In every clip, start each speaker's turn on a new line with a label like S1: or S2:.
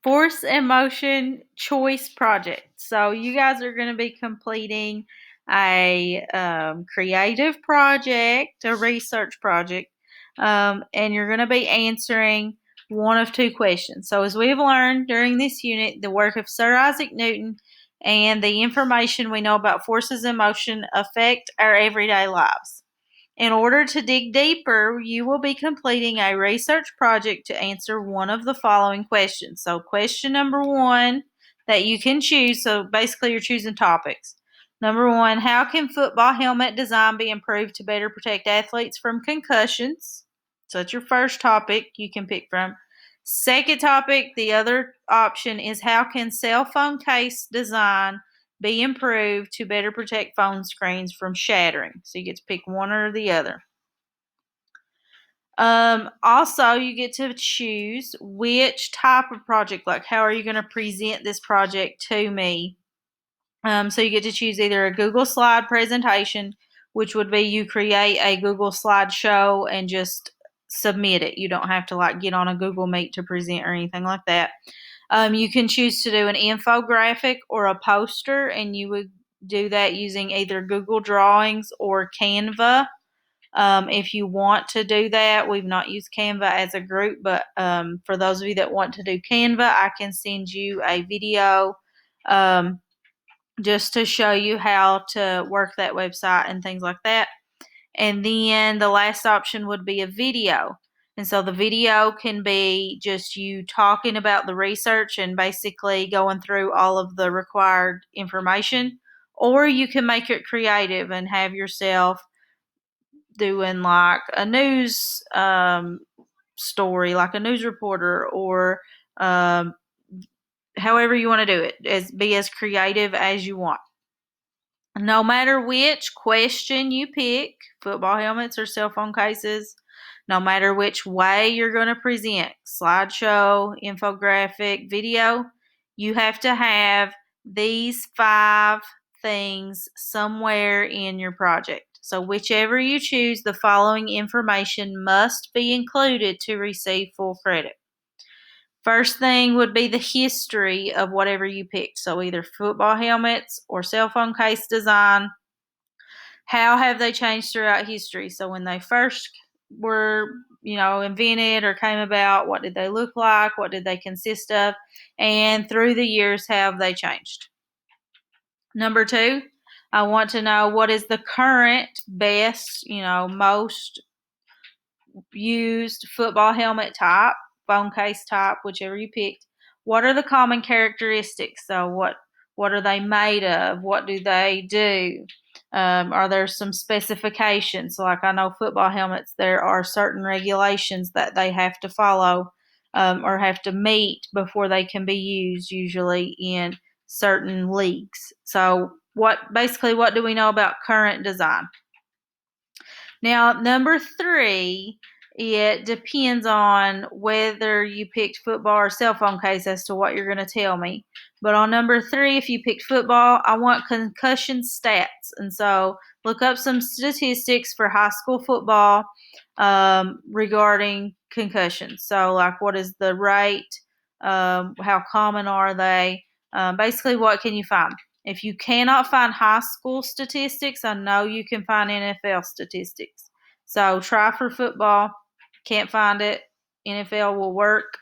S1: Force and motion choice project. So you guys are going to be completing a creative project, a research project, and you're going to be answering one of two questions. So as we've learned during this unit, the work of Sir Isaac Newton and the information we know about forces in motion affect our everyday lives. In order to dig deeper, you will be completing a research project to answer one of the following questions. So, question number one that you can choose. So, basically, you're choosing topics. Number one, how can football helmet design be improved to better protect athletes from concussions? So, that's your first topic you can pick from. Second topic, the other option is how can cell phone case design be improved to better protect phone screens from shattering? So you get to pick one or the other. Also, you get to choose which type of project, like how are you going to present this project to me? So you get to choose either a Google slide presentation, which would be you create a Google slideshow and just submit it. You don't have to like get on a Google Meet to present or anything like that. You can choose to do an infographic or a poster, and you would do that using either Google Drawings or Canva. If you want to do that, we've not used Canva as a group, but for those of you that want to do Canva, I can send you a video just to show you how to work that website and things like that. And then the last option would be a video. And so the video can be just you talking about the research and basically going through all of the required information. Or you can make it creative and have yourself doing like a news story, like a news reporter, or however you want to do it. Be as creative as you want. No matter which question you pick, football helmets or cell phone cases, no matter which way you're going to present, slideshow, infographic, video, you have to have these 5 things somewhere in your project. So whichever you choose, the following information must be included to receive full credit. First thing would be the history of whatever you picked. So either football helmets or cell phone case design. How have they changed throughout history? So when they first were, invented or came about, what did they look like? What did they consist of? And through the years, how have they changed? Number 2, I want to know what is the current best, most used football helmet type, phone case type, whichever you picked. What are the common characteristics? So what are they made of? What do they do? Are there some specifications? So like I know football helmets, there are certain regulations that they have to follow or have to meet before they can be used, usually in certain leagues. So what do we know about current design? Now, number 3, it depends on whether you picked football or cell phone case as to what you're going to tell me. But on number 3, if you picked football, I want concussion stats. And so look up some statistics for high school football regarding concussions. So, like, what is the rate? How common are they? Basically, what can you find? If you cannot find high school statistics, I know you can find NFL statistics. So try for football. Can't find it. NFL will work,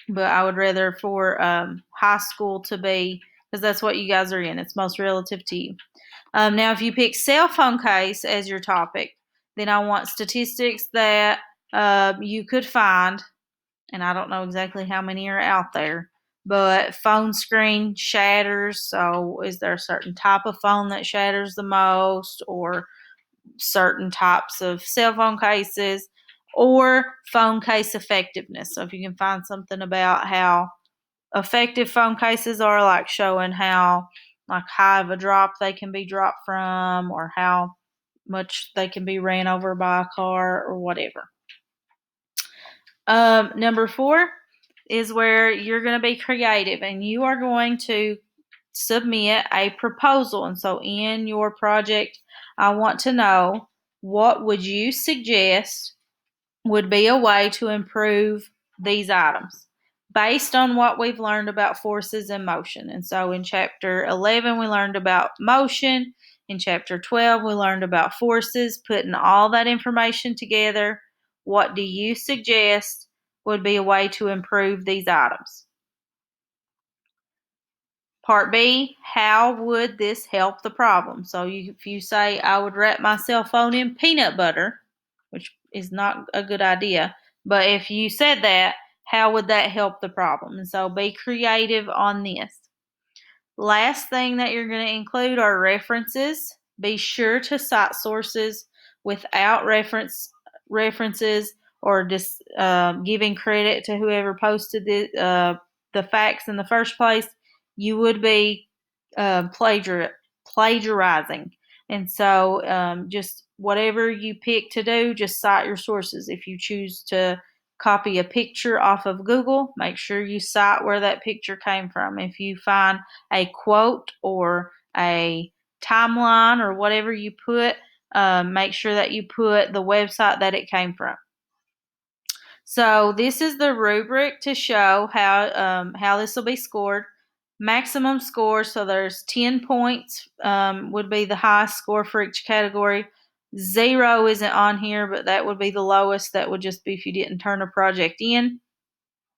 S1: but I would rather for high school to be, because that's what you guys are in. It's most relative to you. Now, if you pick cell phone case as your topic, then I want statistics that you could find, and I don't know exactly how many are out there, but phone screen shatters. So is there a certain type of phone that shatters the most, or certain types of cell phone cases, or phone case effectiveness? So if you can find something about how effective phone cases are, like showing how like high of a drop they can be dropped from, or how much they can be ran over by a car or whatever. Number 4 is where you're going to be creative and you are going to submit a proposal. And so in your project, I want to know, what would you suggest would be a way to improve these items? based on what we've learned about forces and motion. And so in chapter 11, we learned about motion. In chapter 12, we learned about forces. Putting all that information together, what do you suggest would be a way to improve these items? Part B, how would this help the problem? So if you say, I would wrap my cell phone in peanut butter, which is not a good idea, but if you said that, how would that help the problem? And so be creative on this. Last thing that you're going to include are references. Be sure to cite sources without references or just giving credit to whoever posted the facts in the first place. You would be plagiarizing. And so just whatever you pick to do, just cite your sources. If you choose to copy a picture off of Google, make sure you cite where that picture came from. If you find a quote or a timeline or whatever you put, make sure that you put the website that it came from. So this is the rubric to show how this will be scored. Maximum score, so there's 10 points would be the highest score for each category. 0 isn't on here, but that would be the lowest. That would just be if you didn't turn a project in.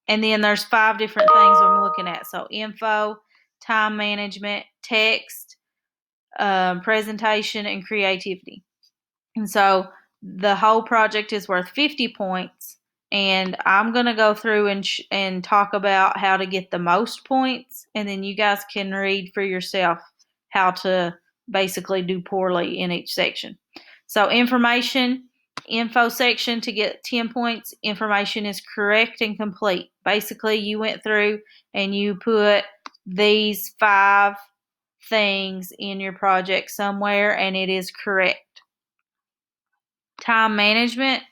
S1: And then there's 5 different things I'm looking at. So info, time management, text, presentation, and creativity. And so the whole project is worth 50 points. And I'm going to go through and talk about how to get the most points. And then you guys can read for yourself how to basically do poorly in each section. So info section to get 10 points. Information is correct and complete. Basically, you went through and you put these 5 things in your project somewhere and it is correct. Time management,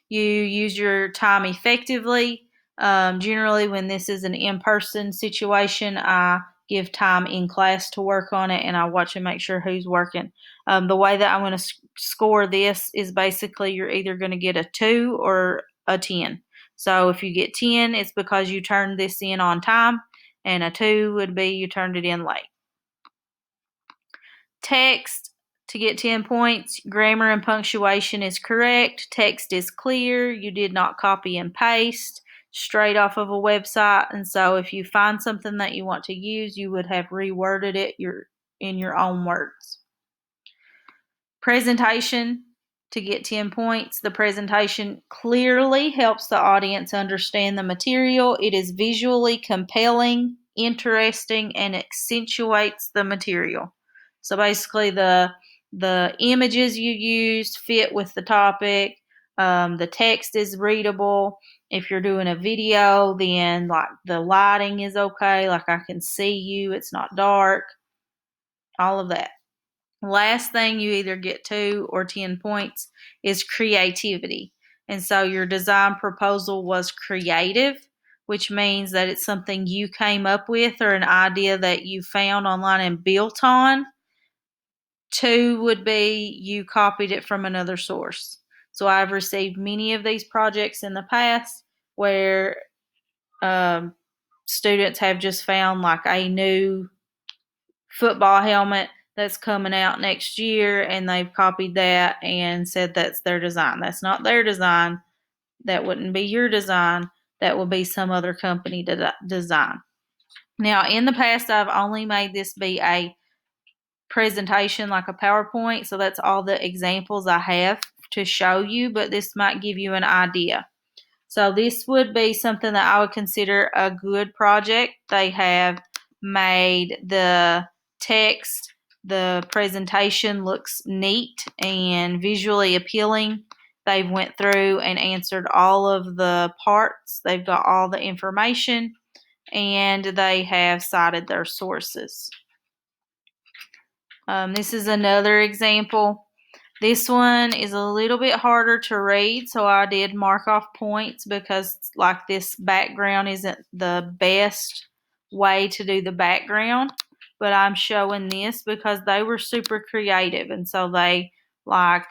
S1: you use your time effectively. Generally, when this is an in-person situation, I give time in class to work on it and I watch and make sure who's working. The way that I'm going to score this is basically you're either going to get a 2 or a 10. So if you get 10, it's because you turned this in on time, and a 2 would be you turned it in late. Text, to get 10 points, grammar and punctuation is correct. Text is clear. You did not copy and paste straight off of a website. And so if you find something that you want to use, you would have reworded it in your own words. Presentation, to get 10 points. The presentation clearly helps the audience understand the material. It is visually compelling, interesting, and accentuates the material. So basically the images you used fit with the topic. The text is readable. If you're doing a video, then like the lighting is okay. Like I can see you. It's not dark. All of that. Last thing, you either get 2 or 10 points, is creativity. And so your design proposal was creative, which means that it's something you came up with or an idea that you found online and built on. 2 would be you copied it from another source. So I've received many of these projects in the past where students have just found like a new football helmet that's coming out next year, and they've copied that and said that's their design. That's not their design. That wouldn't be your design. That will be some other company design. Now, in the past, I've only made this be a presentation, like a PowerPoint, so that's all the examples I have to show you, but this might give you an idea. So this would be something that I would consider a good project. They have made the text, the presentation looks neat and visually appealing. They've went through and answered all of the parts. They've got all the information, and they have cited their sources. This is another example. This one is a little bit harder to read, so I did mark off points because like this background isn't the best way to do the background, but I'm showing this because they were super creative, and so they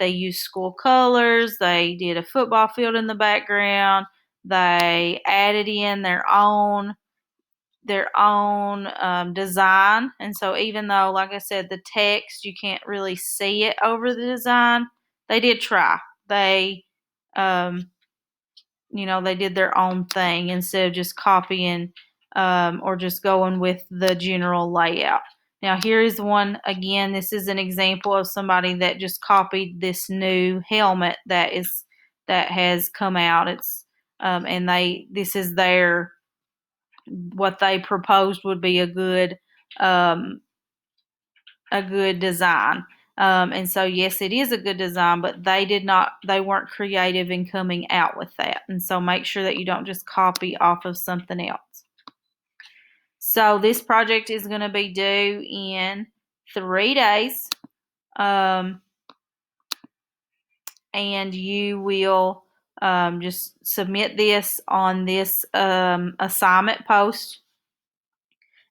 S1: used school colors, they did a football field in the background, They added in their own design. And so even though, like I said, the text, you can't really see it over the design, they did try. They, they did their own thing instead of just copying or just going with the general layout. Now here is one again. This is an example of somebody that just copied this new helmet that has come out. It's and this is their what they proposed would be a good design. And so yes, it is a good design, but they weren't creative in coming out with that. And so make sure that you don't just copy off of something else. So this project is going to be due in 3 days. And you will just submit this on this assignment post.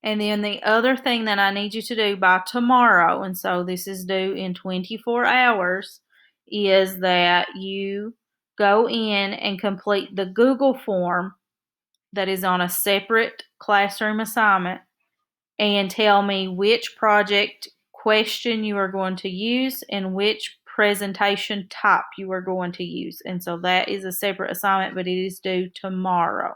S1: And then the other thing that I need you to do by tomorrow, and so this is due in 24 hours, is that you go in and complete the Google form that is on a separate classroom assignment and tell me which project question you are going to use and which presentation type you are going to use. And so that is a separate assignment, but it is due tomorrow.